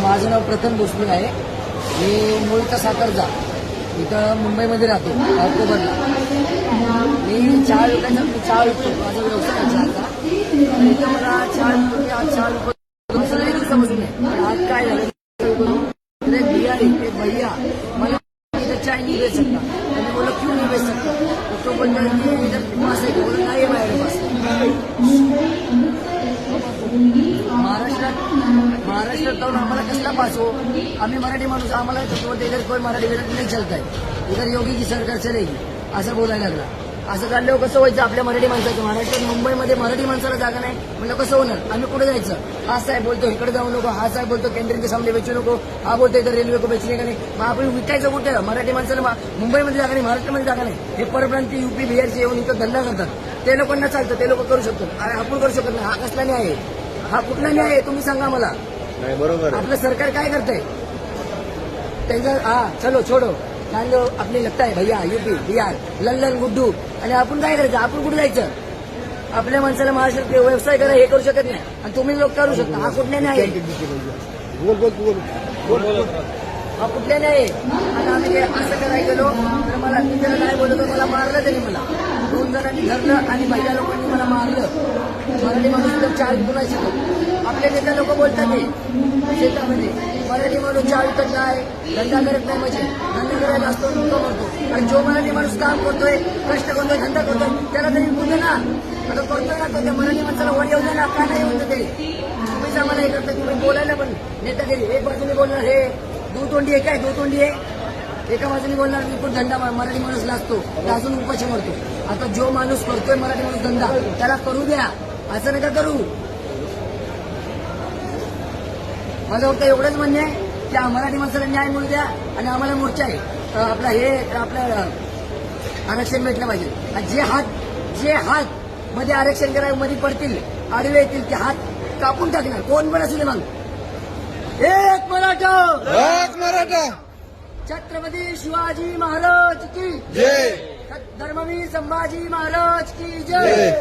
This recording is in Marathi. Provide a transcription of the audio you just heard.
माझं नाव प्रथम भोसले आहे. मी मूळचा साखरचा इथं मुंबईमध्ये राहतो ऑक्टोबरला. मी चहा विकतो. माझा व्यवसाय आहे चहाचा. इथं मला चहा विकतो सगळे दिवसापासून आहे. पण आज काय झालं, एक बिहारी एक भैया मला इधर चाय नहीं बेच सकता. मैंने बोला क्यों नहीं बेच सकता, तो बोलता है कि इधर पास है. बोला नहीं है मेरे पास. महाराष्ट्रात जाऊन आम्हाला कसला पास हो. आम्ही मराठी माणूस, आम्हाला इधर कोई मराठी विराठी नाही चलत आहे. इधर योगी की सरकार चलेगी असं बोलायला लागला. असं काढल्यावर कसं व्हायचं आपल्या मराठी माणसाचं. महाराष्ट्रात मुंबईमध्ये मराठी माणसाला जागा नाही म्हणलं कसं होणार. आम्ही कुठे जायचं. हा साहेब बोलतो इकडे जाऊ नको, हा साहेब बोलतो कॅन्टीन के सामने बेचू नको, हा बोलतो इधर रेल्वे को बेचणे का नाही. मग आपण विकायचं कुठे. मराठी माणसाला मुंबईमध्ये जागा नाही, महाराष्ट्रामध्ये जागा नाही. हे परप्रांती युपी बिहारचे येऊन इथं धंदा करतात. ते लोकांना चालतं, ते लोक करू शकतात. आपण करू शकत नाही. हा कसला न्याय आहे, हा कुठला न्याय आहे तुम्ही सांगा मला. नाही बरोबर. आपलं सरकार काय करतंय त्यांचं. हा चलो छोडो लो आपले लगता है भैया यूपी बिहार लल्लन गुड्डू. आणि आपण काय करायचं, आपण कुठे जायचं. आपल्या माणसाला महाराष्ट्रात व्यवसाय करा हे करू शकत नाही आणि तुम्ही लोक करू शकता. हा कुठल्या नाही आहे, हा कुठल्या नाही आहे. आणि आम्ही असं करायला गेलो तर मला मी त्याला काय बोलतो, मला मारलं त्यांनी. मला 2 जणांनी धरलं आणि भैया लोकांनी मला मारलं. मराठी माणूस तर 4 विकू नाही शकत. आपले नेते लोक बोलतात ते शेतामध्ये मराठी माणूस 4 विकत नाही, धंदा करत नाही. म्हणजे धंदा करायला असतो नको करतो. आणि जो मराठी माणूस काम करतोय, कष्ट करतोय, धंदा करतोय त्याला तरी विकू दे ना. आता करतोय ना तो, त्या मराठी माणसाला वर येऊ दे ना. का नाही होतं ते. तुम्हीच आम्हाला हे करता. तुम्ही बोलायला पण नेत्यागिरी. एक बाजूने बोलणार हे दुतोंडी आहे. काय दुतोंडी आहे. एका बाजूने बोलणार मी पण धंदा मराठी माणूस लागतो तर अजून उपाशी मरतो. आता जो माणूस करतोय मराठी माणूस धंदा त्याला करू द्या, असं नका करू. माझं फक्त एवढंच म्हणणं आहे की मराठी माणसाला न्याय मिळू द्या. आणि आम्हाला मोर्चा आहे आपला आपलं आरक्षण भेटलं पाहिजे. आणि जे हात मध्ये आरक्षण करायला मध्ये पडतील, आडवे येतील, ते हात कापून टाकणार. कोण पण असू दे. मग एक मराठा छत्रपती शिवाजी महाराज की जय. धर्मवीर संभाजी महाराज की जय.